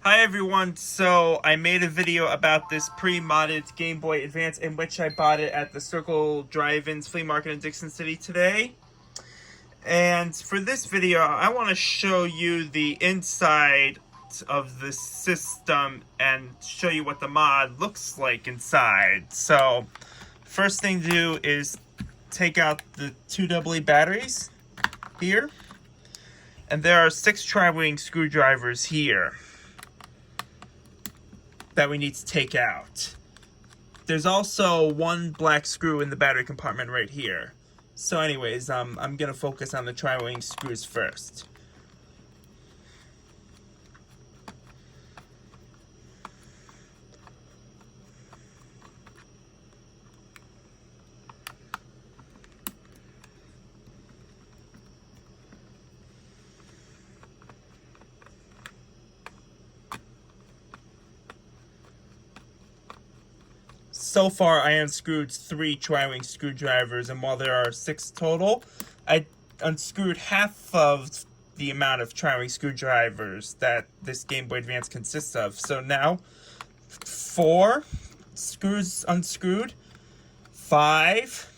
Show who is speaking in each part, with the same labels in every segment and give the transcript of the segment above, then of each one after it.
Speaker 1: Hi everyone, so I made a video about this pre-modded Game Boy Advance in which I bought it at the Circle Drive-In's flea market in Dickson City today. And for this video, I want to show you the inside of the system and show you what the mod looks like inside. So, first thing to do is take out the two AA batteries here. And there are 6 tri-wing screwdrivers here that we need to take out. There's also one black screw in the battery compartment right here. So anyways, I'm gonna focus on the tri-wing screws first. So far, I unscrewed 3 tri-wing screwdrivers, and while there are 6 total, I unscrewed half of the amount of tri-wing screwdrivers that this Game Boy Advance consists of. So now, 4 screws unscrewed, 5,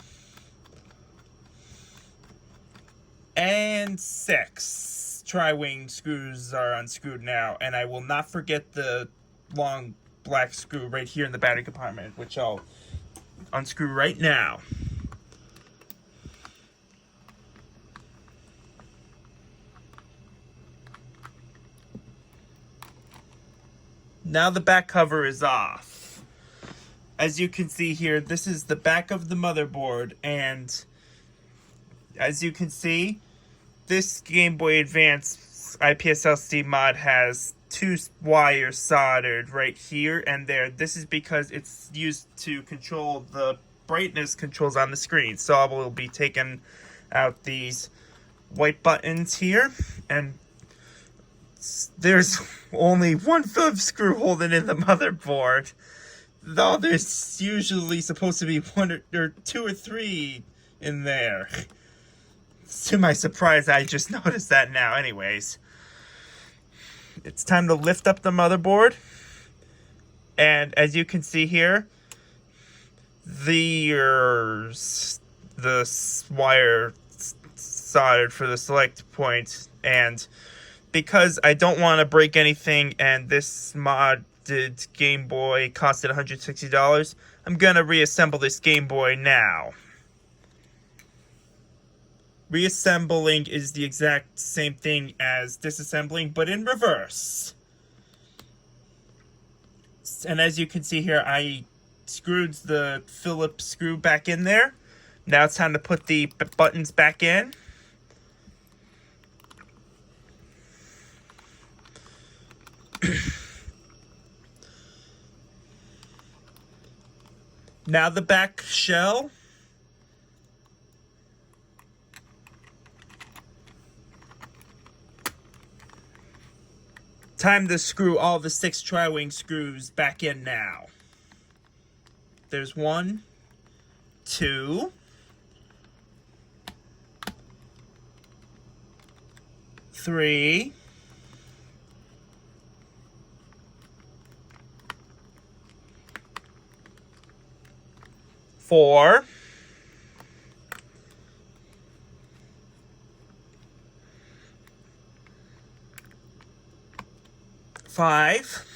Speaker 1: and 6 tri-wing screws are unscrewed now, and I will not forget the long black screw right here in the battery compartment, which I'll unscrew right now. Now the back cover is off. As you can see here, this is the back of the motherboard, and as you can see, this Game Boy Advance IPS LCD mod has 2 wires soldered right here and there. This is because it's used to control the brightness controls on the screen. So I will be taking out these white buttons here, and there's only one Phillips screw holding in the motherboard, though there's usually supposed to be 1 or 2 or 3 in there. To my surprise, I just noticed that now. Anyways, it's time to lift up the motherboard, and as you can see here, there's the wire soldered for the select point, and because I don't want to break anything and this modded Game Boy costed $160, I'm gonna reassemble this Game Boy now. Reassembling is the exact same thing as disassembling, but in reverse. And as you can see here, I screwed the Phillips screw back in there. Now it's time to put the buttons back in. Now the back shell. Time to screw all the 6 tri-wing screws back in now. There's 1, 2, 3, 4, 5,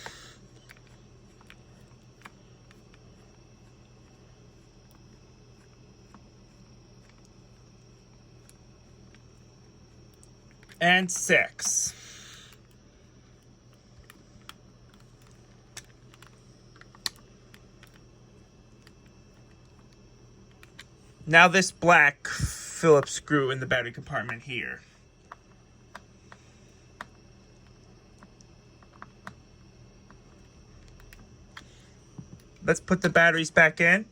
Speaker 1: and 6. Now this black Phillips screw in the battery compartment here. Let's put the batteries back in.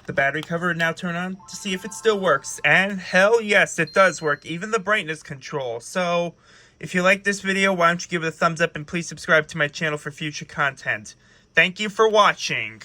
Speaker 1: The battery cover now turn on to see if it still works. And hell yes, it does work. Even the brightness control. So if you like this video, why don't you give it a thumbs up and please subscribe to my channel for future content. Thank you for watching.